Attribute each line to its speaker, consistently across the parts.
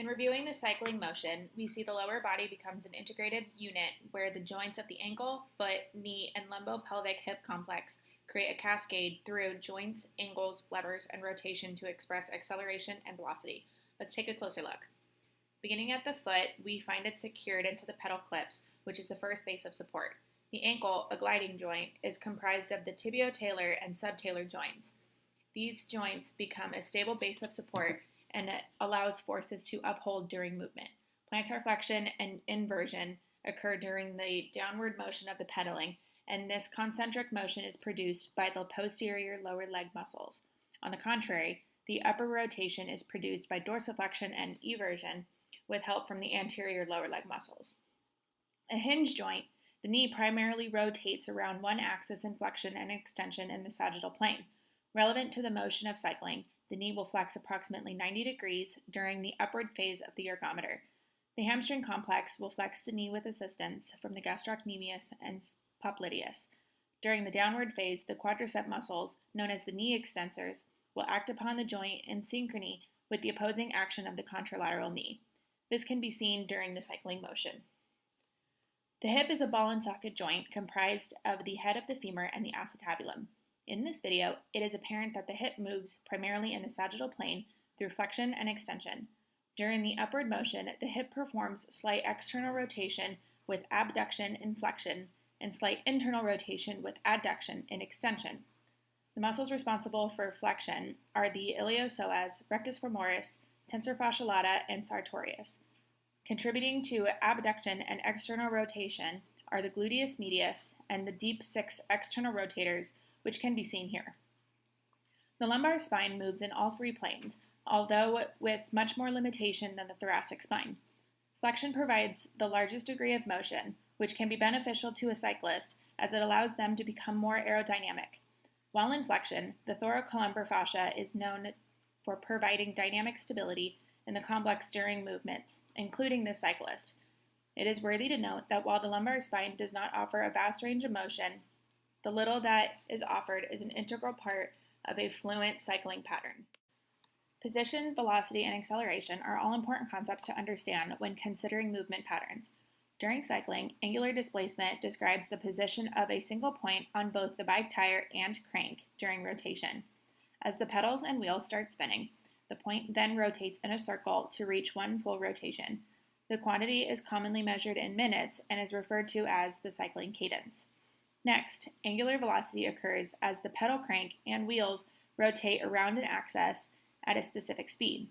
Speaker 1: In reviewing the cycling motion, we see the lower body becomes an integrated unit where the joints of the ankle, foot, knee, and lumbopelvic hip complex create a cascade through joints, angles, levers, and rotation to express acceleration and velocity. Let's take a closer look. Beginning at the foot, we find it secured into the pedal clips, which is the first base of support. The ankle, a gliding joint, is comprised of the tibio-talar and subtalar joints. These joints become a stable base of support and it allows forces to uphold during movement. Plantar flexion and inversion occur during the downward motion of the pedaling, and this concentric motion is produced by the posterior lower leg muscles. On the contrary, the upper rotation is produced by dorsiflexion and eversion with help from the anterior lower leg muscles. A hinge joint, the knee primarily rotates around one axis in flexion and extension in the sagittal plane. Relevant to the motion of cycling, the knee will flex approximately 90 degrees during the upward phase of the ergometer. The hamstring complex will flex the knee with assistance from the gastrocnemius and popliteus. During the downward phase, the quadricep muscles, known as the knee extensors, will act upon the joint in synchrony with the opposing action of the contralateral knee. This can be seen during the cycling motion. The hip is a ball and socket joint comprised of the head of the femur and the acetabulum. In this video, it is apparent that the hip moves primarily in the sagittal plane through flexion and extension. During the upward motion, the hip performs slight external rotation with abduction in flexion and slight internal rotation with adduction in extension. The muscles responsible for flexion are the iliopsoas, rectus femoris, tensor fasciae lata, and sartorius. Contributing to abduction and external rotation are the gluteus medius and the deep six external rotators, which can be seen here. The lumbar spine moves in all three planes, although with much more limitation than the thoracic spine. Flexion provides the largest degree of motion, which can be beneficial to a cyclist as it allows them to become more aerodynamic. While in flexion, the thoracolumbar fascia is known for providing dynamic stability in the complex during movements, including the cyclist. It is worthy to note that while the lumbar spine does not offer a vast range of motion, the little that is offered is an integral part of a fluent cycling pattern. Position, velocity, and acceleration are all important concepts to understand when considering movement patterns. During cycling, angular displacement describes the position of a single point on both the bike tire and crank during rotation. As the pedals and wheels start spinning, the point then rotates in a circle to reach one full rotation. The quantity is commonly measured in minutes and is referred to as the cycling cadence. Next, angular velocity occurs as the pedal crank and wheels rotate around an axis at a specific speed.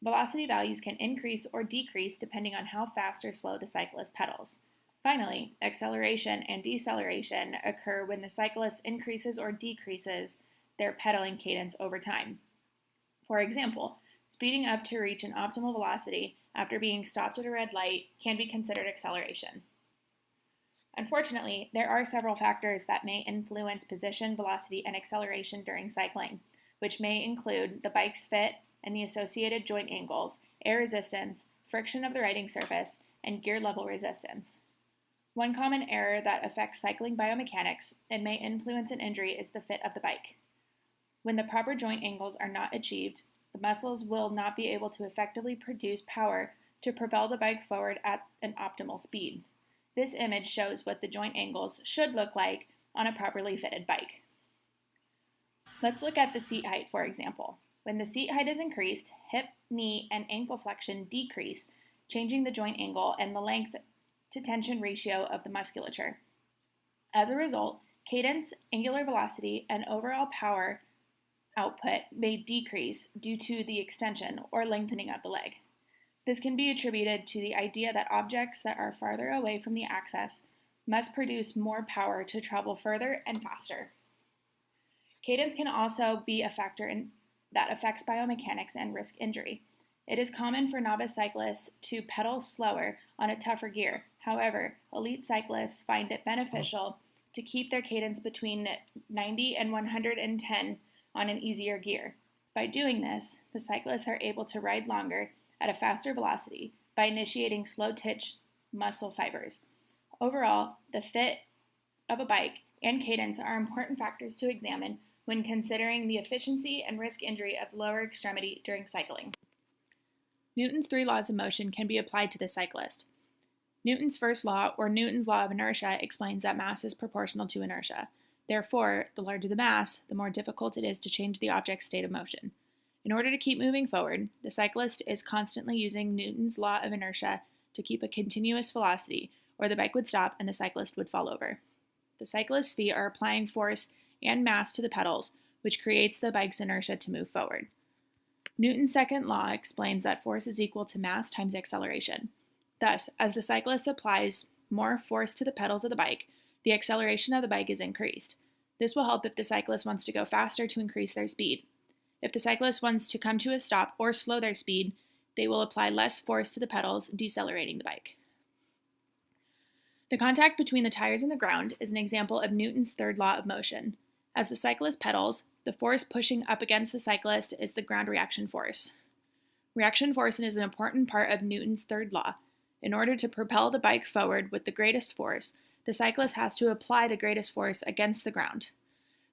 Speaker 1: Velocity values can increase or decrease depending on how fast or slow the cyclist pedals. Finally, acceleration and deceleration occur when the cyclist increases or decreases their pedaling cadence over time. For example, speeding up to reach an optimal velocity after being stopped at a red light can be considered acceleration. Unfortunately, there are several factors that may influence position, velocity, and acceleration during cycling, which may include the bike's fit and the associated joint angles, air resistance, friction of the riding surface, and gear level resistance. One common error that affects cycling biomechanics and may influence an injury is the fit of the bike. When the proper joint angles are not achieved, the muscles will not be able to effectively produce power to propel the bike forward at an optimal speed. This image shows what the joint angles should look like on a properly fitted bike. Let's look at the seat height, for example. When the seat height is increased, hip, knee, and ankle flexion decrease, changing the joint angle and the length to tension ratio of the musculature. As a result, cadence, angular velocity, and overall power output may decrease due to the extension or lengthening of the leg. This can be attributed to the idea that objects that are farther away from the axis must produce more power to travel further and faster. Cadence can also be a factor that affects biomechanics and risk injury. It is common for novice cyclists to pedal slower on a tougher gear. However, elite cyclists find it beneficial to keep their cadence between 90 and 110 on an easier gear. By doing this, the cyclists are able to ride longer at a faster velocity by initiating slow-twitch muscle fibers. Overall, the fit of a bike and cadence are important factors to examine when considering the efficiency and risk injury of the lower extremity during cycling. Newton's three laws of motion can be applied to the cyclist. Newton's first law, or Newton's law of inertia, explains that mass is proportional to inertia. Therefore, the larger the mass, the more difficult it is to change the object's state of motion. In order to keep moving forward, the cyclist is constantly using Newton's law of inertia to keep a continuous velocity, or the bike would stop and the cyclist would fall over. The cyclist's feet are applying force and mass to the pedals, which creates the bike's inertia to move forward. Newton's second law explains that force is equal to mass times acceleration. Thus, as the cyclist applies more force to the pedals of the bike, the acceleration of the bike is increased. This will help if the cyclist wants to go faster to increase their speed. If the cyclist wants to come to a stop or slow their speed, they will apply less force to the pedals, decelerating the bike. The contact between the tires and the ground is an example of Newton's third law of motion. As the cyclist pedals, the force pushing up against the cyclist is the ground reaction force. Reaction force is an important part of Newton's third law. In order to propel the bike forward with the greatest force, the cyclist has to apply the greatest force against the ground.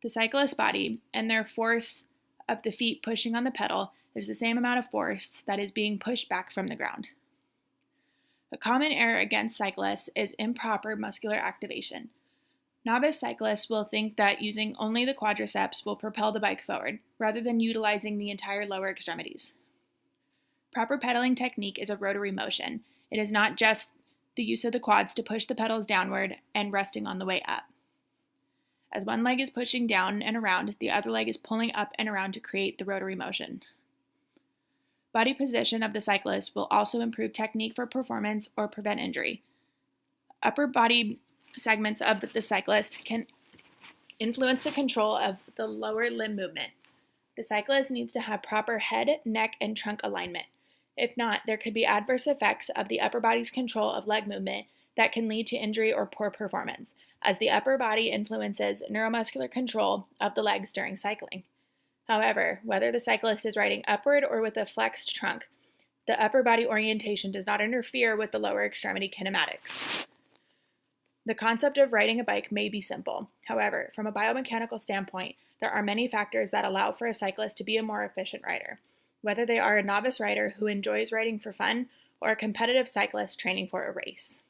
Speaker 1: The cyclist's body and their force of the feet pushing on the pedal is the same amount of force that is being pushed back from the ground. A common error against cyclists is improper muscular activation. Novice cyclists will think that using only the quadriceps will propel the bike forward, rather than utilizing the entire lower extremities. Proper pedaling technique is a rotary motion. It is not just the use of the quads to push the pedals downward and resting on the way up. As one leg is pushing down and around, the other leg is pulling up and around to create the rotary motion. Body position of the cyclist will also improve technique for performance or prevent injury. Upper body segments of the cyclist can influence the control of the lower limb movement. The cyclist needs to have proper head, neck, and trunk alignment. If not, there could be adverse effects of the upper body's control of leg movement that can lead to injury or poor performance, as the upper body influences neuromuscular control of the legs during cycling. However, whether the cyclist is riding upward or with a flexed trunk, the upper body orientation does not interfere with the lower extremity kinematics. The concept of riding a bike may be simple. However, from a biomechanical standpoint, there are many factors that allow for a cyclist to be a more efficient rider, whether they are a novice rider who enjoys riding for fun or a competitive cyclist training for a race.